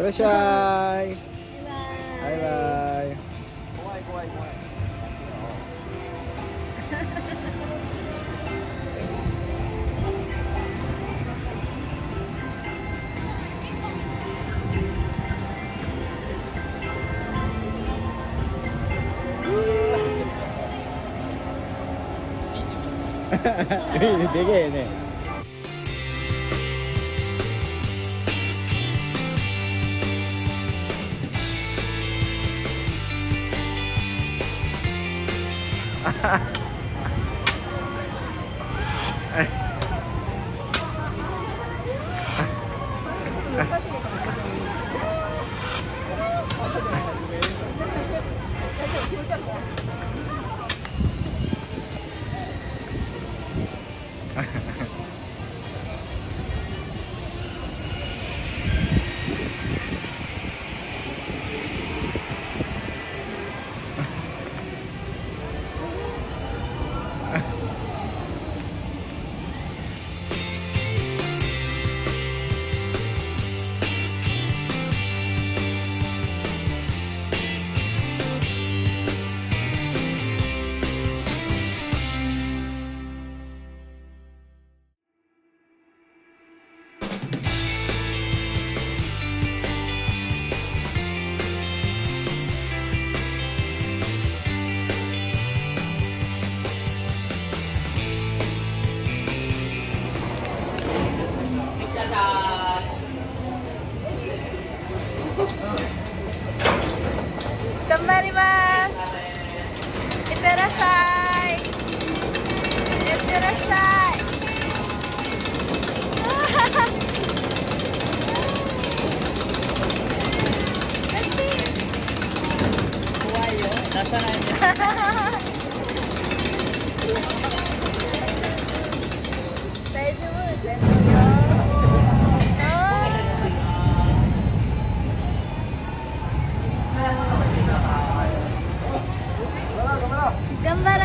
ってらっしゃい。バイバイバイ。怖い怖い怖い。でけえね。頑張ります。いってらっしゃい。いってらっしゃい。怖いよ。出さないで。大丈夫、全部よ。頑張れ。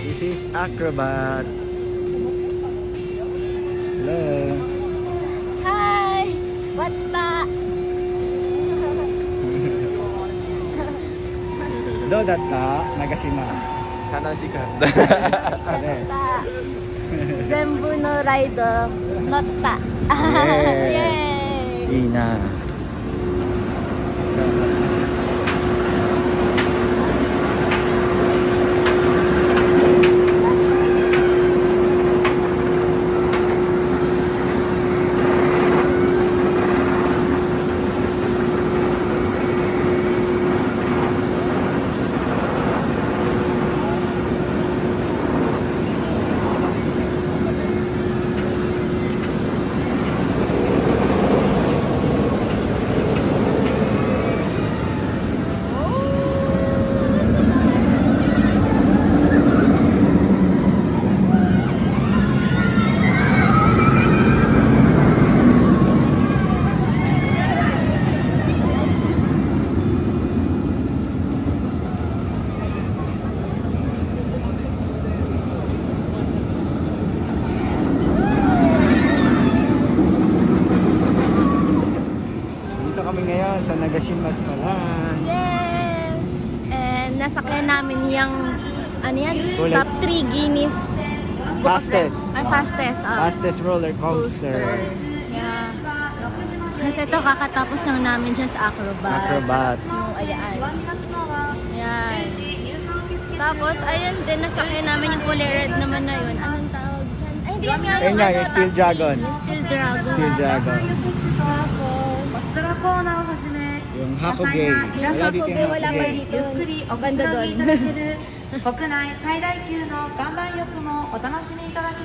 This is Acrobat. Hello. Hi. Wata. どうだった長島？楽しかったね。全部のライド乗った。イエーイ。いいな。Gozaimasu pala. Yes! And nasakyan namin yung, ano yan? Bullet. Top 3 Guinness. Fastest. Fastest. Fastest roller coaster. Yeah. Kasi ito, kakatapos lang namin dyan sa Acrobat. Acrobat. Ayan. Ayan. Tapos, ayun din, nasakyan namin yung fully red naman na yun. Anong tawag dyan? Ay, hindi yan nga Ayun nga, yung Steel top Dragon. three. Yung Steel Dragon. Steel Dragon. Tapos, Yung Hakogay. yung Hakogay, wala pa dito. Banda doon.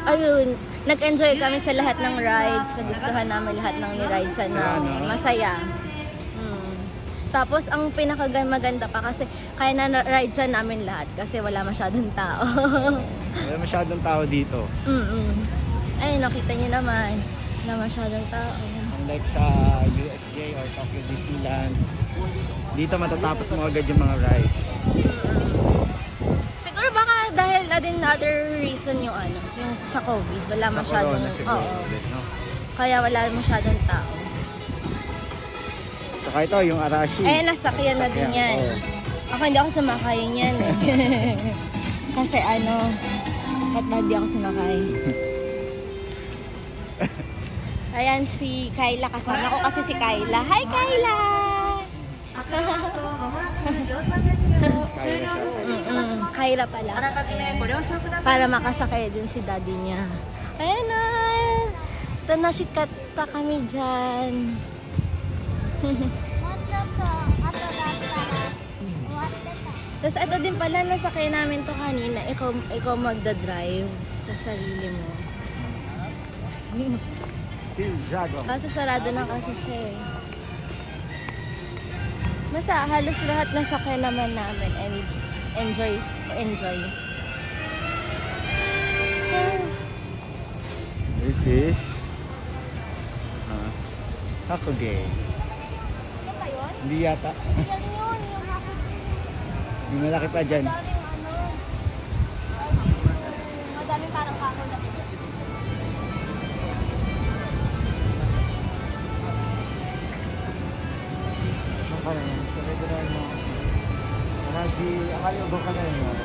Ayun, nag-enjoy kami sa lahat ng rides. Nagustuhan namin lahat ng rides namin. Masaya. Tapos, ang pinakamaganda pa kasi kaya na ridesan namin lahat kasi wala masyadong tao. Wala masyadong tao dito. Ay, nakita niyo naman. Wala masyadong tao. Unlike sa USJ or Tokyo Disneyland, dito matatapos mo agad yung mga rides. Siguro baka dahil na din other reason yung ano, yung sa COVID. Wala Sa masyadong, corona siguro, oo. no? Kaya wala masyadong tao. Saka ito, yung Arashi. Ayan, nasakyan na din yan. Oo. Ako hindi ako sumakay yan eh. Kasi ano, ba't na hindi ako sumakay? Ayan si Kyla, kasama ko kasi si Kyla. Hi Kyla! Kyla pala. Ayan. Para makasakay din si daddy niya. Ayan na! Ito na sikata kami dyan. Tapos ito din pala, nasakay namin to kanina. Ikaw magdadrive sa sarili mo. Steel Dragon. Kaso sarado na kasi siya eh. Basta halos lahat nasakay naman namin and enjoy. This is Hakogay. Ano ba yun? Hindi yata. Yan yun, yung Yung malaki pa dyan. madaming parang kako na. Ano ka na yan? Sabi ko na mo. Arashi, akala ko ka na yun.